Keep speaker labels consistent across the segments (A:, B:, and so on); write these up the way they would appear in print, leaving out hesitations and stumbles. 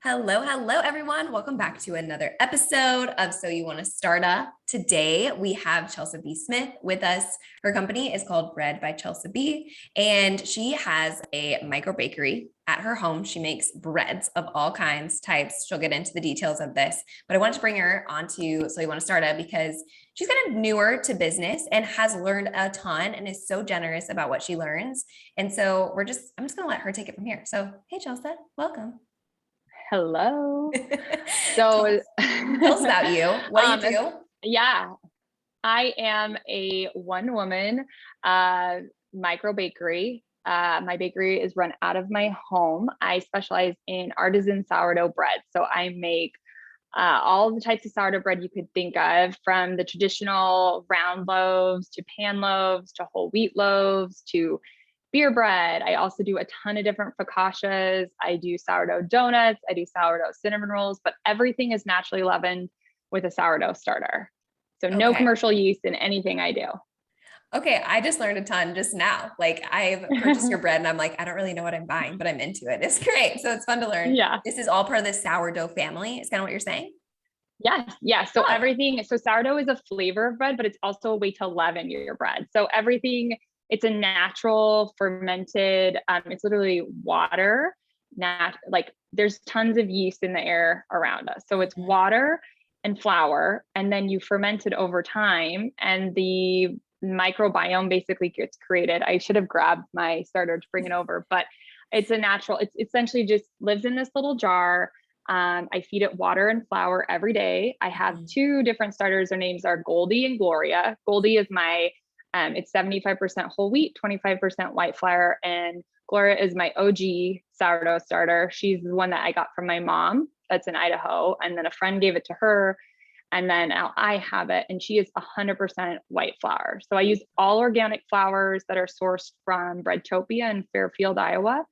A: Hello, everyone. Welcome back to another episode of So You Want to Start Up. Today, we have Chelsa Smith with us. Her company is called Bread by Chelsa B, and she has a microbakery at her home. She makes breads of all kinds, types. She'll get into the details of this, but I wanted to bring her onto So You Want to Start Up because she's kind of newer to business and has learned a ton and is so generous about what she learns. And so I'm just going to let her take it from here. So, hey, Chelsa, welcome.
B: Hello.
A: So tell us about you. What do you do?
B: Yeah, I am a one-woman microbakery. My bakery is run out of my home. I specialize in artisan sourdough bread. So I make all the types of sourdough bread you could think of, from the traditional round loaves to pan loaves to whole wheat loaves to beer bread. I also do a ton of different focaccias. I do sourdough donuts. I do sourdough cinnamon rolls, but everything is naturally leavened with a sourdough starter. So no commercial yeast in anything I do.
A: Okay, I just learned a ton just now. Like, I've purchased your bread and I'm like, I don't really know what I'm buying, but I'm into it. It's great. So it's fun to learn.
B: Yeah.
A: This is all part of the sourdough family. Is kind of what you're saying?
B: Yes. Yeah. So so sourdough is a flavor of bread, but it's also a way to leaven your bread. So everything, it's a natural fermented, it's literally water, like there's tons of yeast in the air around us. So it's water and flour, and then you ferment it over time and the microbiome basically gets created. I should have grabbed my starter to bring it over, but it's it's essentially just lives in this little jar. I feed it water and flour every day. I have two different starters. Their names are Goldie and Gloria. Goldie is my it's 75% whole wheat, 25% white flour. And Gloria is my OG sourdough starter. She's the one that I got from my mom that's in Idaho. And then a friend gave it to her. And then now I have it. And she is 100% white flour. So I use all organic flours that are sourced from Breadtopia in Fairfield, Iowa.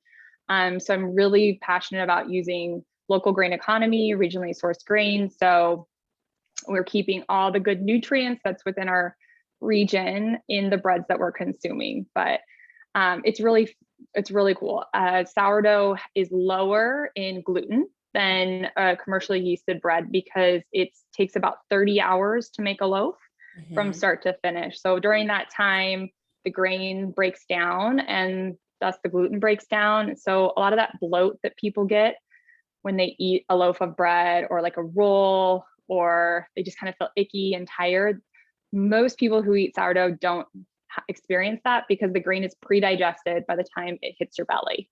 B: So I'm really passionate about using local grain economy, regionally sourced grain. So we're keeping all the good nutrients that's within our region in the breads that we're consuming. But it's really cool. Sourdough is lower in gluten than a commercially yeasted bread because it takes about 30 hours to make a loaf from start to finish. So during that time, the grain breaks down and thus the gluten breaks down. So a lot of that bloat that people get when they eat a loaf of bread or like a roll, or they just kind of feel icky and tired, most people who eat sourdough don't experience that because the grain is pre-digested by the time it hits your belly.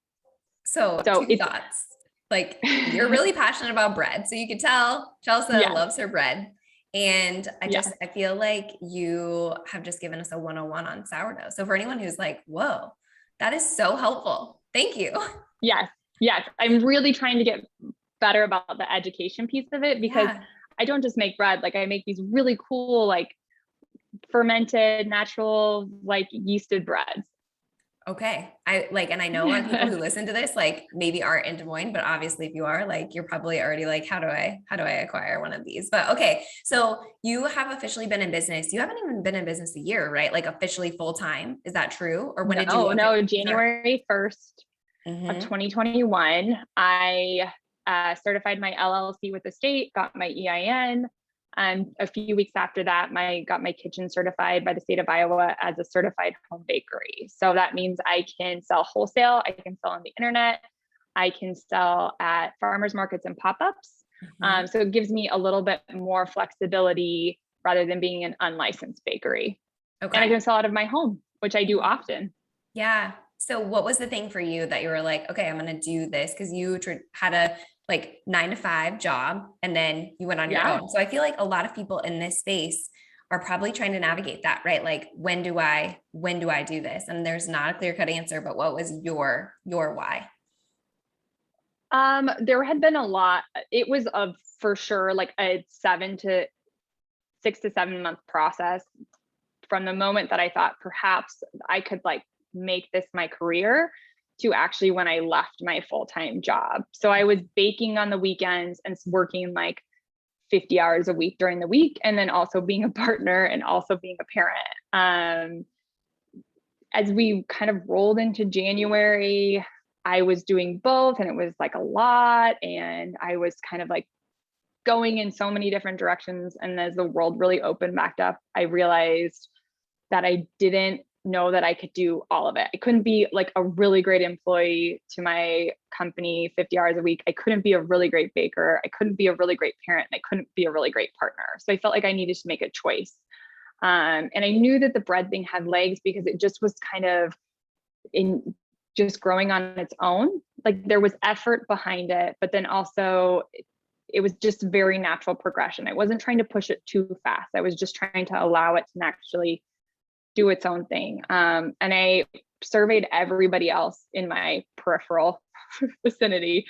A: So two thoughts. Like, you're really passionate about bread. So you can tell Chelsa loves her bread. And I feel like you have just given us a 101 on sourdough. So for anyone who's like, whoa, that is so helpful. Thank you.
B: Yes. I'm really trying to get better about the education piece of it because I don't just make bread. Like, I make these really cool, like, fermented, natural, like, yeasted breads.
A: Okay. And I know a lot of people who listen to this, like, maybe aren't in Des Moines, but obviously if you are, like, you're probably already like, how do I acquire one of these? But okay. So you have officially been in business. You haven't even been in business a year, right? Like, officially full time. Is that true? Or when did you?
B: No, January 1st of 2021, I certified my LLC with the state, got my EIN. A few weeks after that, got my kitchen certified by the state of Iowa as a certified home bakery. So that means I can sell wholesale, I can sell on the internet, I can sell at farmers markets and pop-ups. So it gives me a little bit more flexibility rather than being an unlicensed bakery. Okay. And I can sell out of my home, which I do often.
A: Yeah. So what was the thing for you that you were like, okay, I'm going to do this? Because you had a 9-to-5 job and then you went on your own. So I feel like a lot of people in this space are probably trying to navigate that, right? Like, when do I do this? And there's not a clear-cut answer, but what was your why?
B: There had been a lot. It was for sure like a 6 to 7 month process from the moment that I thought perhaps I could make this my career to actually when I left my full-time job. So I was baking on the weekends and working 50 hours a week during the week, and then also being a partner and also being a parent. As we kind of rolled into January, I was doing both, and it was like a lot, and I was kind of like going in so many different directions. And as the world really opened back up, I realized that I didn't know that I could do all of it. I couldn't be like a really great employee to my company 50 hours a week. I couldn't be a really great baker. I couldn't be a really great parent. I couldn't be a really great partner. So I felt like I needed to make a choice. And I knew that the bread thing had legs because it just was kind of in just growing on its own. Like there was effort behind it, but then also it was just very natural progression. I wasn't trying to push it too fast. I was just trying to allow it to naturally do its own thing. And I surveyed everybody else in my peripheral vicinity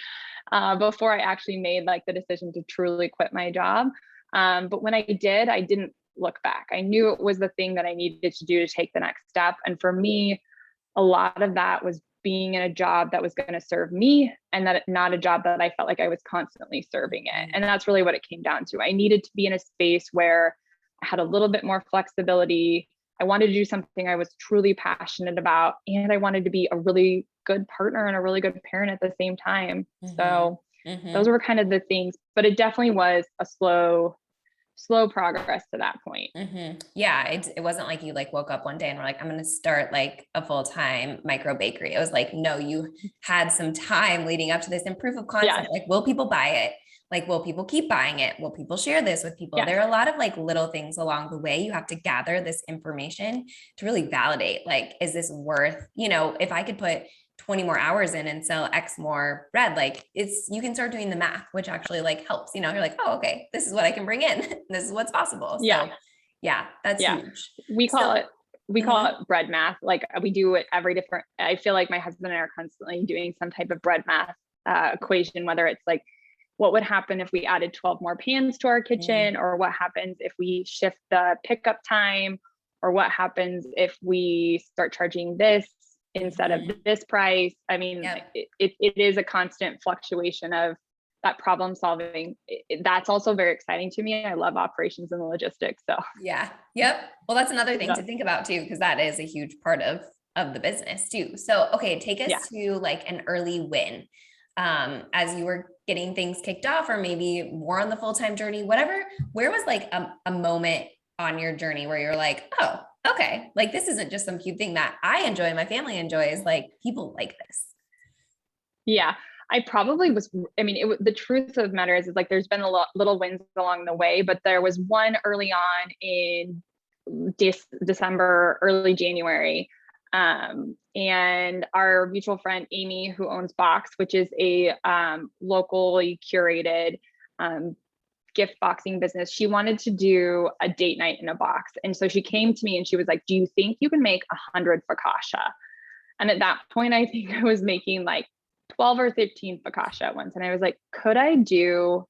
B: before I actually made like the decision to truly quit my job. But when I did, I didn't look back. I knew it was the thing that I needed to do to take the next step. And for me, a lot of that was being in a job that was going to serve me, and that not a job that I felt like I was constantly serving it. And that's really what it came down to. I needed to be in a space where I had a little bit more flexibility. I wanted to do something I was truly passionate about, and I wanted to be a really good partner and a really good parent at the same time. So those were kind of the things, but it definitely was a slow progress to that point.
A: Yeah. It wasn't like you like woke up one day and were like, I'm going to start like a full-time microbakery. It was like, no, you had some time leading up to this and proof of concept.
B: Yes.
A: Like, will people buy it? Like, will people keep buying it? Will people share this with people?
B: Yes.
A: There are a lot of like little things along the way. You have to gather this information to really validate, like, is this worth, if I could put 20 more hours in and sell X more bread, like you can start doing the math, which actually like helps, you're like, oh, okay, this is what I can bring in. This is what's possible. So yeah, that's huge.
B: We call it bread math. Like we do it every different, I feel like my husband and I are constantly doing some type of bread math equation, whether it's like, what would happen if we added 12 more pans to our kitchen, or what happens if we shift the pickup time, or what happens if we start charging this instead of this price. I mean, it is a constant fluctuation of that problem solving. That's also very exciting to me. I love operations and logistics. So
A: yeah. Yep. Well, that's another thing to think about too, because that is a huge part of the business too. So, okay, take us to like an early win. As you were getting things kicked off, or maybe more on the full-time journey, whatever, where was like a moment on your journey where you're like, oh, okay, like this isn't just some cute thing that I enjoy, my family enjoys, like people like this.
B: Yeah, I probably was, I mean, the truth of the matter is like, there's been a lot little wins along the way, but there was one early on in December, early January. And our mutual friend, Amy, who owns Box, which is a locally curated gift boxing business, she wanted to do a date night in a box. And so she came to me and she was like, do you think you can make 100 focaccia? And at that point, I think I was making like 12 or 13 focaccia at once. And I was like, could I do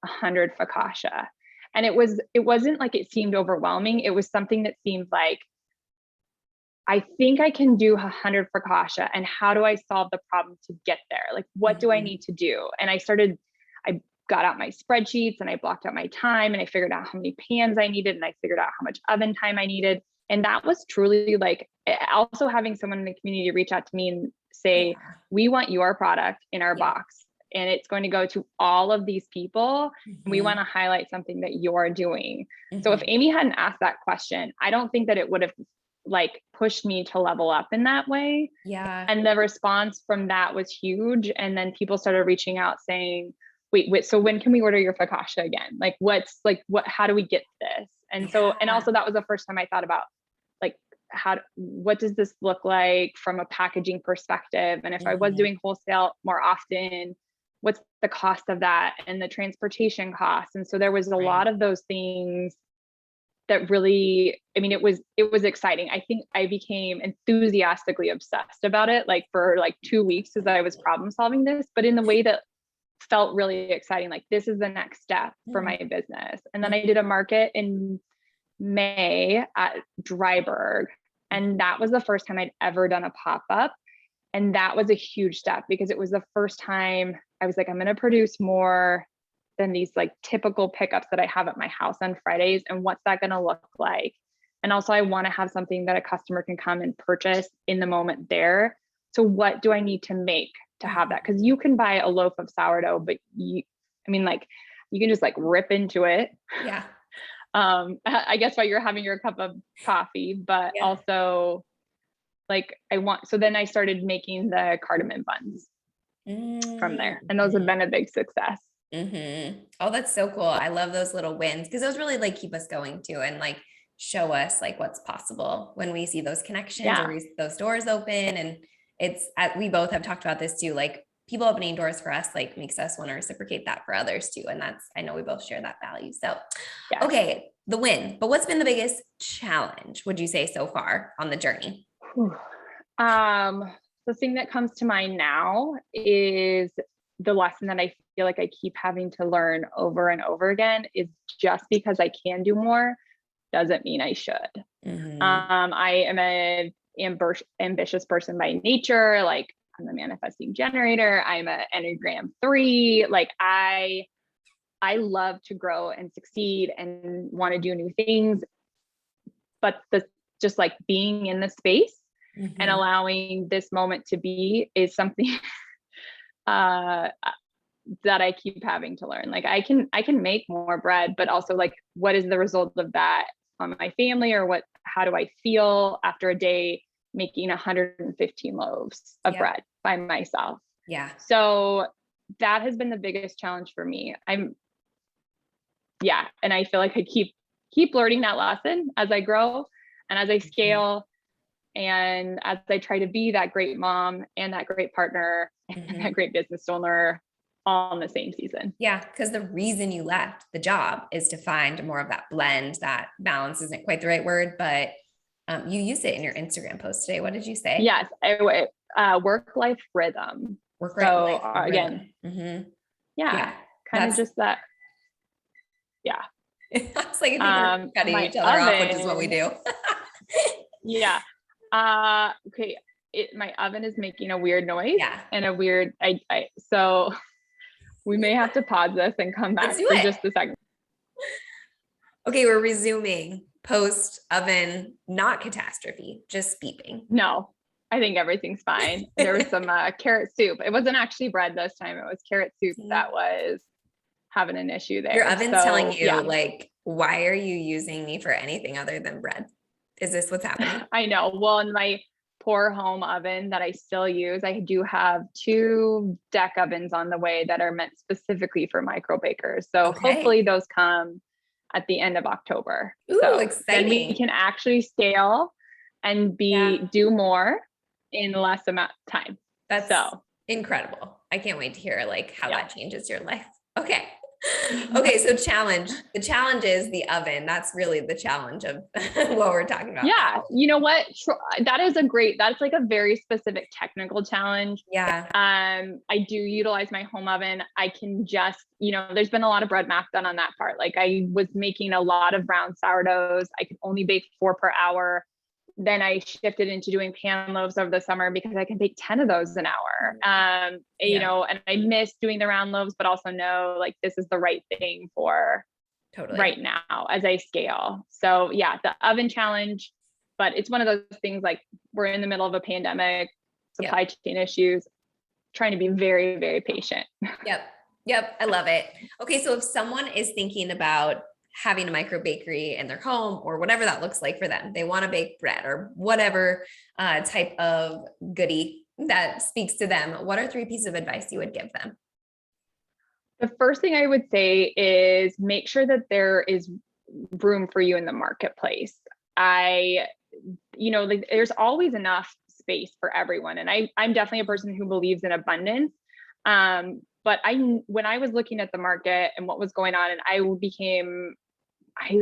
B: 100 focaccia? And it wasn't like it seemed overwhelming. It was something that seemed like, I think I can do 100 focaccia. And how do I solve the problem to get there? Like, what do I need to do? And I got out my spreadsheets and I blocked out my time, and I figured out how many pans I needed, and I figured out how much oven time I needed. And that was truly like, also having someone in the community reach out to me and say, we want your product in our box, and it's going to go to all of these people. And we want to highlight something that you're doing. So if Amy hadn't asked that question, I don't think that it would have like pushed me to level up in that way.
A: Yeah.
B: And the response from that was huge. And then people started reaching out saying, wait, so when can we order your focaccia again? Like, how do we get this? And so, and also that was the first time I thought about like, what does this look like from a packaging perspective? And if I was doing wholesale more often, what's the cost of that, and the transportation costs? And so there was a lot of those things that really, I mean, it was exciting. I think I became enthusiastically obsessed about it, like for like 2 weeks as I was problem solving this, but in the way that felt really exciting. Like, this is the next step for my business. And then I did a market in May at Dryburgh. And that was the first time I'd ever done a pop-up. And that was a huge step because it was the first time I was like, I'm going to produce more than these like typical pickups that I have at my house on Fridays. And what's that going to look like? And also I want to have something that a customer can come and purchase in the moment there. so what do I need to make to have that? Because you can buy a loaf of sourdough, but you can just like rip into it.
A: Yeah.
B: I guess while you're having your cup of coffee, but also like so then I started making the cardamom buns from there, and those have been a big success.
A: Oh, that's so cool. I love those little wins, because those really like keep us going too, and like show us like what's possible when we see those connections or we see those doors open. And we both have talked about this too, like people opening doors for us like makes us want to reciprocate that for others too. And I know we both share that value. So, okay, the win, but what's been the biggest challenge, would you say, so far on the journey?
B: The thing that comes to mind now is the lesson that I feel like I keep having to learn over and over again is just because I can do more doesn't mean I should. I am an ambitious person by nature. Like I'm a manifesting generator. I'm an Enneagram 3. Like I love to grow and succeed and want to do new things. But just like being in the space and allowing this moment to be is something that I keep having to learn. Like I can make more bread, but also like, what is the result of that on my family, or how do I feel after a day making 115 loaves of bread by myself?
A: Yeah.
B: So that has been the biggest challenge for me. And I feel like I keep learning that lesson as I grow and as I scale and as I try to be that great mom and that great partner and that great business owner all in the same season.
A: Yeah. Because the reason you left the job is to find more of that blend. That balance isn't quite the right word, but you used it in your Instagram post today. What did you say?
B: Yes. Work-life rhythm.
A: Work-life
B: again. Kind of just that. Yeah.
A: It's like if you're cutting each other off, which is what we do.
B: Okay. My oven is making a weird noise and a weird, so we may have to pause this and come back for just a second.
A: Okay. We're resuming post oven, not catastrophe, just beeping.
B: No, I think everything's fine. There was some carrot soup. It wasn't actually bread this time. It was carrot soup that was having an issue there.
A: Your oven's telling you like, why are you using me for anything other than bread? Is this what's happening?
B: I know. Well, in my poor home oven that I still use, I do have 2 deck ovens on the way that are meant specifically for microbakers. So hopefully those come at the end of October.
A: Ooh,
B: so
A: exciting.
B: Then we can actually scale and do more in less amount of time.
A: That's incredible. I can't wait to hear like how that changes your life. Okay. Okay. So the challenge is the oven. That's really the challenge of what we're talking about.
B: Yeah. You know what? That's like a very specific technical challenge.
A: Yeah.
B: I do utilize my home oven. I can just, there's been a lot of bread math done on that part. Like I was making a lot of round sourdoughs. I could only bake 4 per hour. Then I shifted into doing pan loaves over the summer because I can bake 10 of those an hour. And I miss doing the round loaves, but also know like this is the right thing for right now as I scale. So the oven challenge, but it's one of those things like we're in the middle of a pandemic, supply chain issues, trying to be very, very patient.
A: Yep. I love it. Okay. So if someone is thinking about having a microbakery in their home or whatever that looks like for them, they want to bake bread or whatever type of goodie that speaks to them, what are 3 pieces of advice you would give them?
B: The first thing I would say is make sure that there is room for you in the marketplace. There's always enough space for everyone. And I'm definitely a person who believes in abundance. But when I was looking at the market and what was going on, and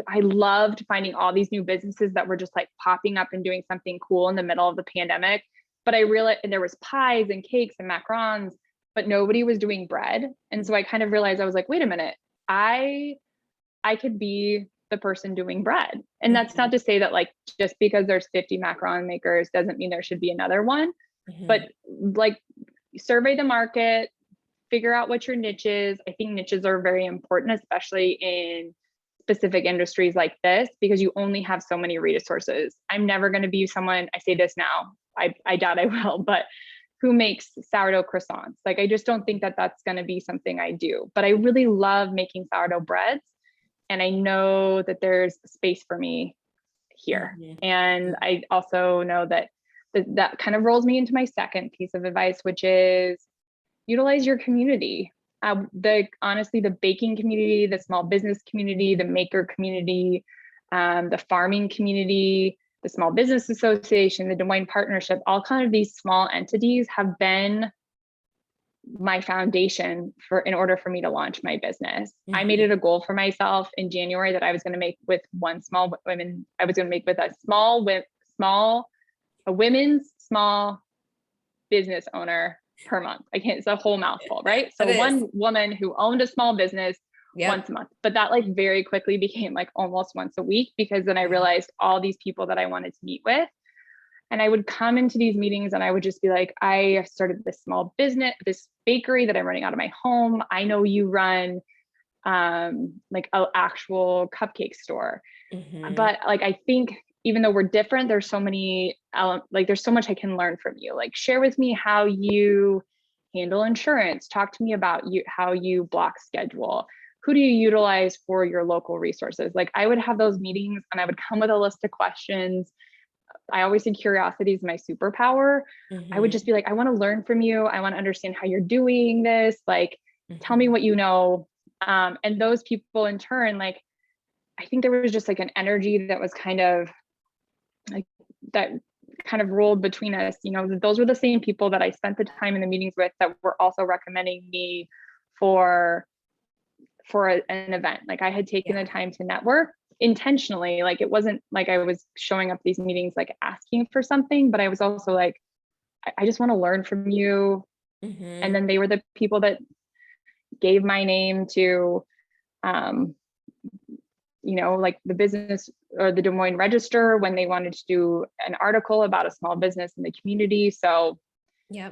B: I loved finding all these new businesses that were just like popping up and doing something cool in the middle of the pandemic. But I realized, and there was pies and cakes and macarons, but nobody was doing bread. And so I kind of realized, I was like, wait a minute, I could be the person doing bread. And that's not to say that like, just because there's 50 macaron makers doesn't mean there should be another one, but like survey the market, figure out what your niche is. I think niches are very important, especially in specific industries like this, because you only have so many resources. I'm never going to be someone, I say this now, I doubt I will, but who makes sourdough croissants. Like, I just don't think that that's going to be something I do, but I really love making sourdough breads. And I know that there's space for me here. And I also know that that kind of rolls me into my second piece of advice, which is utilize your community. Honestly, the baking community, the small business community, the maker community, the farming community, the Small Business Association, the Des Moines Partnership, all kind of these small entities have been my foundation in order for me to launch my business. I made it a goal for myself in January that I was going to make with a women's small business owner per month. It's a whole mouthful, right? So one woman who owned a small business once a month, but that like very quickly became like almost once a week, because then I realized all these people that I wanted to meet with. And I would come into these meetings and I would just be like, I started this small business, this bakery that I'm running out of my home. I know you run like an actual cupcake store. But like, I think even though we're different, there's so many, there's so much I can learn from you. Like, share with me how you handle insurance. Talk to me about how you block schedule. Who do you utilize for your local resources? Like, I would have those meetings and I would come with a list of questions. I always say curiosity is my superpower. I would just be like, I want to learn from you. I want to understand how you're doing this. Like, tell me what you know. And those people in turn, like, I think there was just like an energy that was kind of like, that kind of rolled between us. You know, those were the same people that I spent the time in the meetings with that were also recommending me for an event. Like, I had taken the time to network intentionally. Like, it wasn't like I was showing up these meetings like asking for something, but I was also like, I just want to learn from you. And then they were the people that gave my name to you know, like the business or the Des Moines Register when they wanted to do an article about a small business in the community. So yeah,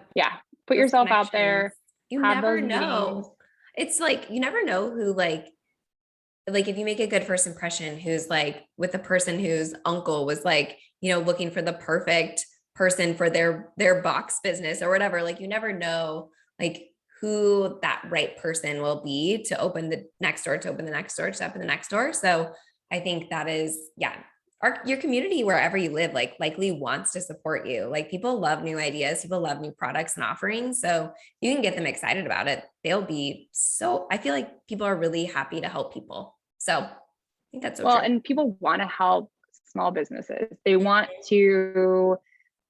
B: put yourself out there.
A: You never know. It's like, you never know who, like if you make a good first impression, who's like with the person whose uncle was like, you know, looking for the perfect person for their box business or whatever. Like, you never know like who that right person will be to open the next door, to open the next door, to open the next door. So I think that is, your community, wherever you live, like likely wants to support you. Like, people love new ideas, people love new products and offerings. So you can get them excited about it. I feel like people are really happy to help people. So I think that's so true.
B: And people want to help small businesses. They want to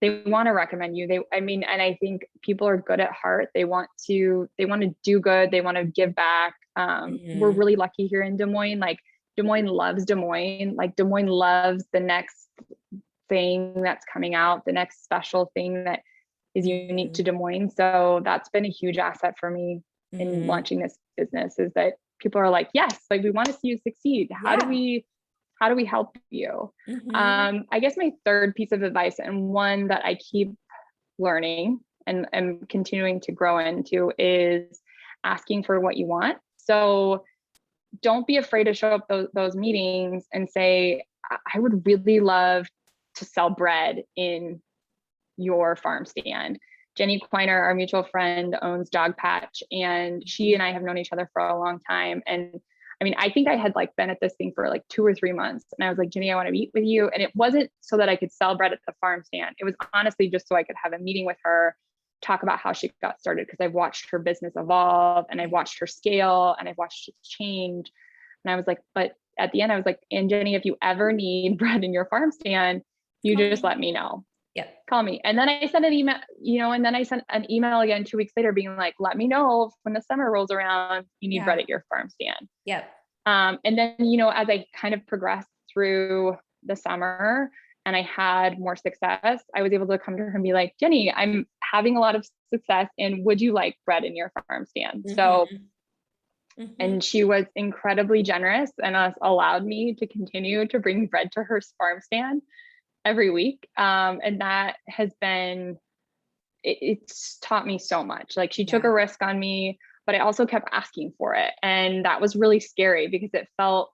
B: recommend you. And I think people are good at heart. They want to do good. They want to give back. We're really lucky here in Des Moines. Like, Des Moines loves Des Moines. Like, Des Moines loves the next thing that's coming out, the next special thing that is unique to Des Moines. So that's been a huge asset for me in launching this business, is that people are like, yes, like, we want to see you succeed. How do we help you? I guess my third piece of advice, and one that I keep learning and continuing to grow into, is asking for what you want. So don't be afraid to show up those meetings and say, I would really love to sell bread in your farm stand. Jenny Quiner, our mutual friend, owns Dog Patch, and she and I have known each other for a long time. And I mean, I think I had like been at this thing for like 2 or 3 months, and I was like, Jenny, I want to meet with you. And it wasn't so that I could sell bread at the farm stand. It was honestly just so I could have a meeting with her, talk about how she got started, because I've watched her business evolve and I've watched her scale and I've watched it change. And I was like, but at the end, I was like, and Jenny, if you ever need bread in your farm stand, you just let me know. Call me. And then I sent an email, and then I sent an email again 2 weeks later being like, let me know when the summer rolls around, you need bread at your farm stand. And then, as I kind of progressed through the summer and I had more success, I was able to come to her and be like, Jenny, I'm having a lot of success, and would you like bread in your farm stand? So, and she was incredibly generous and allowed me to continue to bring bread to her farm stand every week. And that has been, it's taught me so much. Like, she took a risk on me, but I also kept asking for it. And that was really scary, because it felt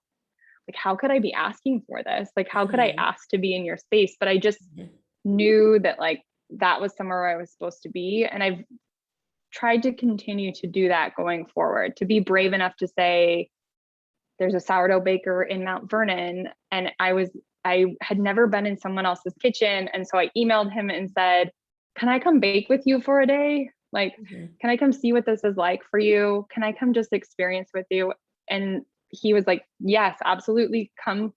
B: like, how could I be asking for this? Like, how could I ask to be in your space? But I just knew that, like, that was somewhere where I was supposed to be. And I've tried to continue to do that going forward, to be brave enough to say, there's a sourdough baker in Mount Vernon. And I had never been in someone else's kitchen. And so I emailed him and said, can I come bake with you for a day? Like, can I come see what this is like for you? Can I come just experience with you? And he was like, yes, absolutely. Come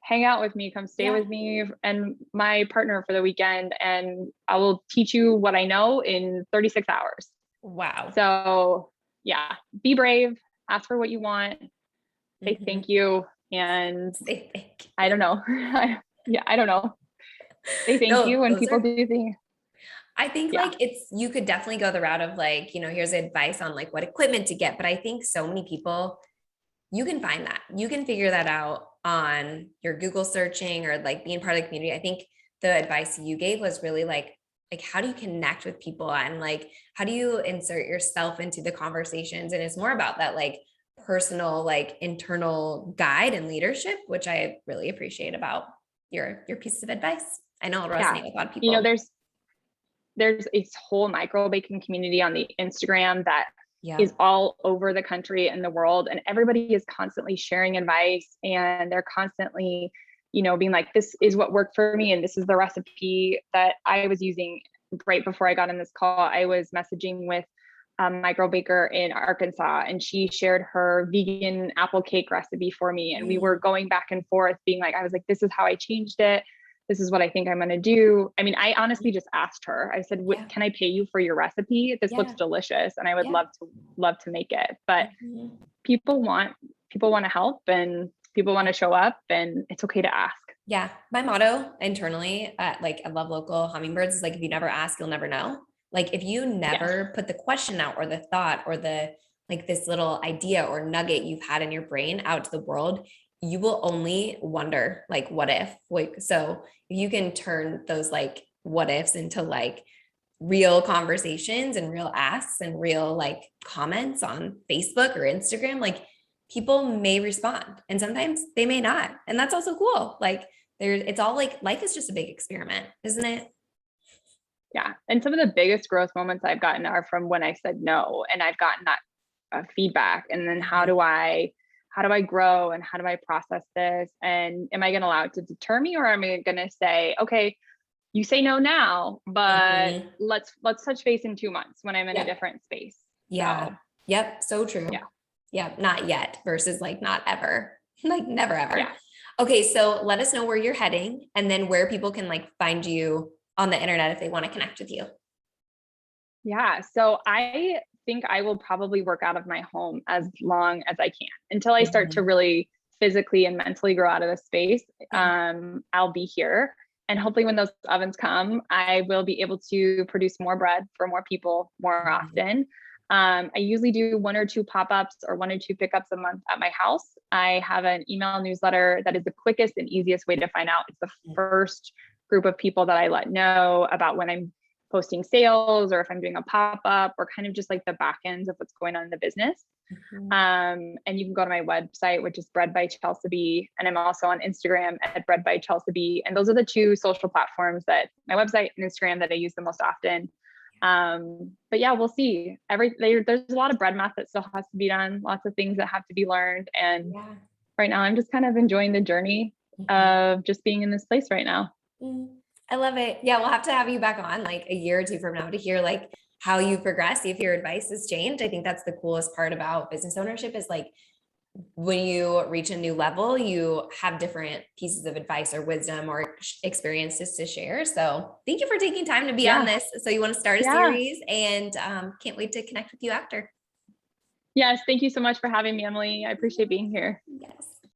B: hang out with me, come stay with me and my partner for the weekend. And I will teach you what I know in 36 hours.
A: Wow.
B: So yeah, be brave, ask for what you want, say thank you. And
A: say thank you.
B: I don't know. I don't know. Say thank you when people do things.
A: I think like you could definitely go the route of like, here's advice on like what equipment to get. But I think so many people, you can find that. You can figure that out on your Google searching or like being part of the community. I think the advice you gave was really like how do you connect with people and like, how do you insert yourself into the conversations? And it's more about that like personal, like internal guide and leadership, which I really appreciate about your pieces of advice. I know it'll resonate with a lot of people.
B: There's a whole micro baking community on the Instagram that is all over the country and the world. And everybody is constantly sharing advice and they're constantly, being like, this is what worked for me. And this is the recipe that I was using right before I got on this call. I was messaging with a micro baker in Arkansas and she shared her vegan apple cake recipe for me. And we were going back and forth being like, I was like, this is how I changed it. This is what I think I'm going to do. I mean, I honestly just asked her, I said, can I pay you for your recipe? This looks delicious. And I would love to make it, but people want to help and people want to show up and it's okay to ask.
A: Yeah. My motto internally at like I Love Local Hummingbirds is like, if you never ask, you'll never know. Like if you never put the question out or the thought or the, like this little idea or nugget you've had in your brain out to the world, you will only wonder like, what if, like, so if you can turn those like what ifs into like real conversations and real asks and real like comments on Facebook or Instagram, like people may respond and sometimes they may not. And that's also cool. Like it's all like, life is just a big experiment, isn't it?
B: Yeah. And some of the biggest growth moments I've gotten are from when I said no, and I've gotten that feedback. And then how do I grow and how do I process this? And am I going to allow it to deter me, or am I going to say, okay, you say no now, but let's touch base in 2 months when I'm in a different space.
A: Yeah. So, yep. So true. Yeah. Not yet versus like not ever, like never ever.
B: Yeah.
A: Okay. So let us know where you're heading and then where people can like find you on the internet if they want to connect with you.
B: Yeah. So I think I will probably work out of my home as long as I can until I start to really physically and mentally grow out of the space. I'll be here. And hopefully when those ovens come, I will be able to produce more bread for more people more often. I usually do 1 or 2 pop-ups or 1 or 2 pickups a month at my house. I have an email newsletter that is the quickest and easiest way to find out. It's the first group of people that I let know about when I'm posting sales or if I'm doing a pop-up or kind of just like the back ends of what's going on in the business. And you can go to my website, which is Bread by Chelsa B. And I'm also on Instagram at Bread by Chelsa B. And those are the 2 social platforms that my website and Instagram that I use the most often. But yeah, we'll see. There's a lot of bread math that still has to be done, lots of things that have to be learned. And right now I'm just kind of enjoying the journey of just being in this place right now.
A: I love it. Yeah. We'll have to have you back on like a year or 2 from now to hear like how you progress, see if your advice has changed. I think that's the coolest part about business ownership is like when you reach a new level, you have different pieces of advice or wisdom or experiences to share. So thank you for taking time to be on this. So you want to start a series and can't wait to connect with you after.
B: Yes. Thank you so much for having me, Emily. I appreciate being here.
A: Yes.